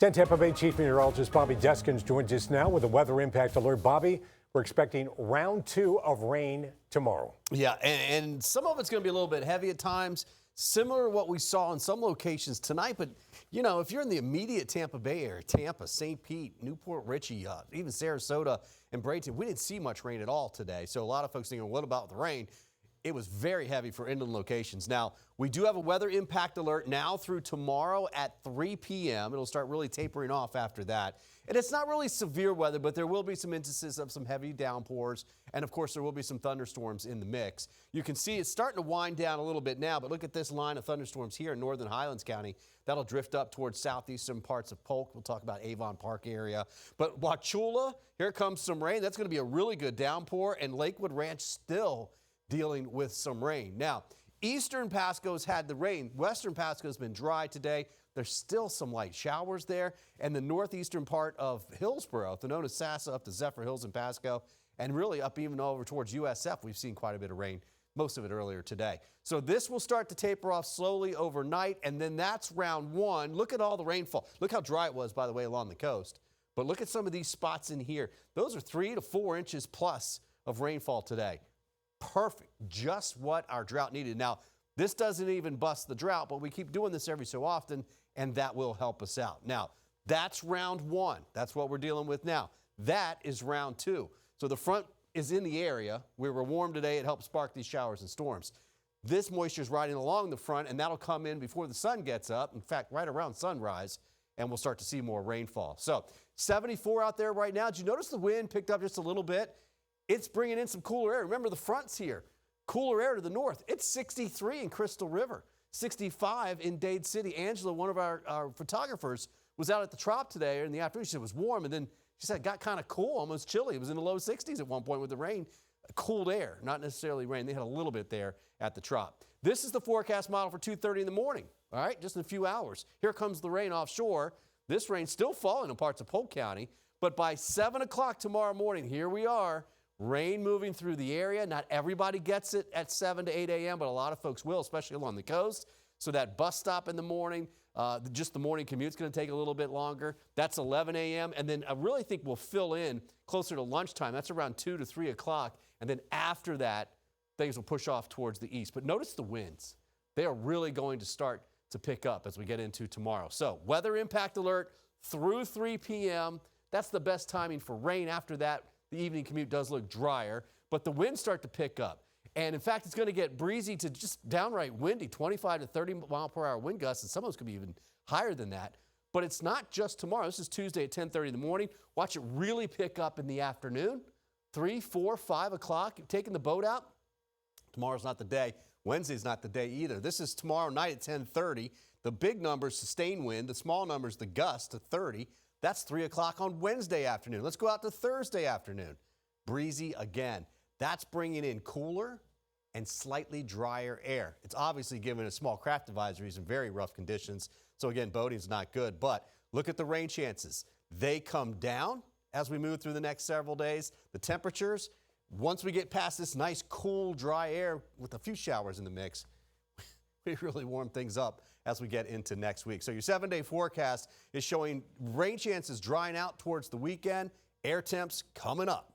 10 Tampa Bay Chief Meteorologist Bobby Deskins joins us now with a weather impact alert. Bobby, we're expecting round 2 of rain tomorrow. Yeah, and some of it's going to be a little bit heavy at times, similar to what we saw in some locations tonight. But, you know, if you're in the immediate Tampa Bay area, Tampa, St. Pete, Newport Richey, even Sarasota and Bradenton, we didn't see much rain at all today. So a lot of folks thinking, what about the rain? It was very heavy for inland locations. Now, we do have a weather impact alert now through tomorrow at 3 p.m. It'll start really tapering off after that. And it's not really severe weather, but there will be some instances of some heavy downpours. And, of course, there will be some thunderstorms in the mix. You can see it's starting to wind down a little bit now, but look at this line of thunderstorms here in northern Highlands County. That'll drift up towards southeastern parts of Polk. We'll talk about Avon Park area. But Wauchula, here comes some rain. That's going to be a really good downpour. And Lakewood Ranch still dealing with some rain. Now, eastern Pasco's had the rain. Western Pasco's been dry today. There's still some light showers there. And the northeastern part of Hillsborough, known as Sassa, up to Zephyr Hills and Pasco, and really up even over towards USF, we've seen quite a bit of rain, most of it earlier today. So this will start to taper off slowly overnight, and then that's round 1. Look at all the rainfall. Look how dry it was, by the way, along the coast. But look at some of these spots in here. Those are 3 to 4 inches plus of rainfall today. Perfect, just what our drought needed. Now, this doesn't even bust the drought, but we keep doing this every so often, and that will help us out. Now, that's round 1. That's what we're dealing with now. That is round 2. So the front is in the area. We were warm today. It helped spark these showers and storms. This moisture is riding along the front, and that'll come in before the sun gets up. In fact, right around sunrise, and we'll start to see more rainfall. So 74 out there right now. Did you notice the wind picked up just a little bit? It's bringing in some cooler air. Remember the fronts here. Cooler air to the north. It's 63 in Crystal River, 65 in Dade City. Angela, one of our photographers, was out at the Trop today in the afternoon. She said it was warm, and then she said it got kind of cool, almost chilly. It was in the low 60s at one point with the rain. Cooled air, not necessarily rain. They had a little bit there at the Trop. This is the forecast model for 2:30 in the morning, all right, just in a few hours. Here comes the rain offshore. This rain's still falling in parts of Polk County, but by 7 o'clock tomorrow morning, here we are. Rain moving through the area. Not everybody gets it at 7 to 8 a.m., but a lot of folks will, especially along the coast. So that bus stop in the morning, just the morning commute is going to take a little bit longer. That's 11 a.m. And then I really think we'll fill in closer to lunchtime. That's around 2 to 3 o'clock. And then after that, things will push off towards the east. But notice the winds. They are really going to start to pick up as we get into tomorrow. So weather impact alert through 3 p.m. That's the best timing for rain. After that, the evening commute does look drier, but the winds start to pick up. And in fact, it's going to get breezy to just downright windy, 25 to 30 mile per hour wind gusts, and some of those could be even higher than that. But it's not just tomorrow. This is Tuesday at 10:30 in the morning. Watch it really pick up in the afternoon, 3, 4, 5 o'clock. You're taking the boat out. Tomorrow's not the day. Wednesday's not the day either. This is tomorrow night at 10:30. The big numbers, sustained wind. The small numbers, the gust to 30. That's 3 o'clock on Wednesday afternoon. Let's go out to Thursday afternoon. Breezy again. That's bringing in cooler and slightly drier air. It's obviously giving us small craft advisories in very rough conditions. So again, boating's not good, but look at the rain chances. They come down as we move through the next several days. The temperatures, once we get past this nice, cool, dry air with a few showers in the mix, we really warm things up as we get into next week. So your 7-day forecast is showing rain chances drying out towards the weekend. Air temps coming up.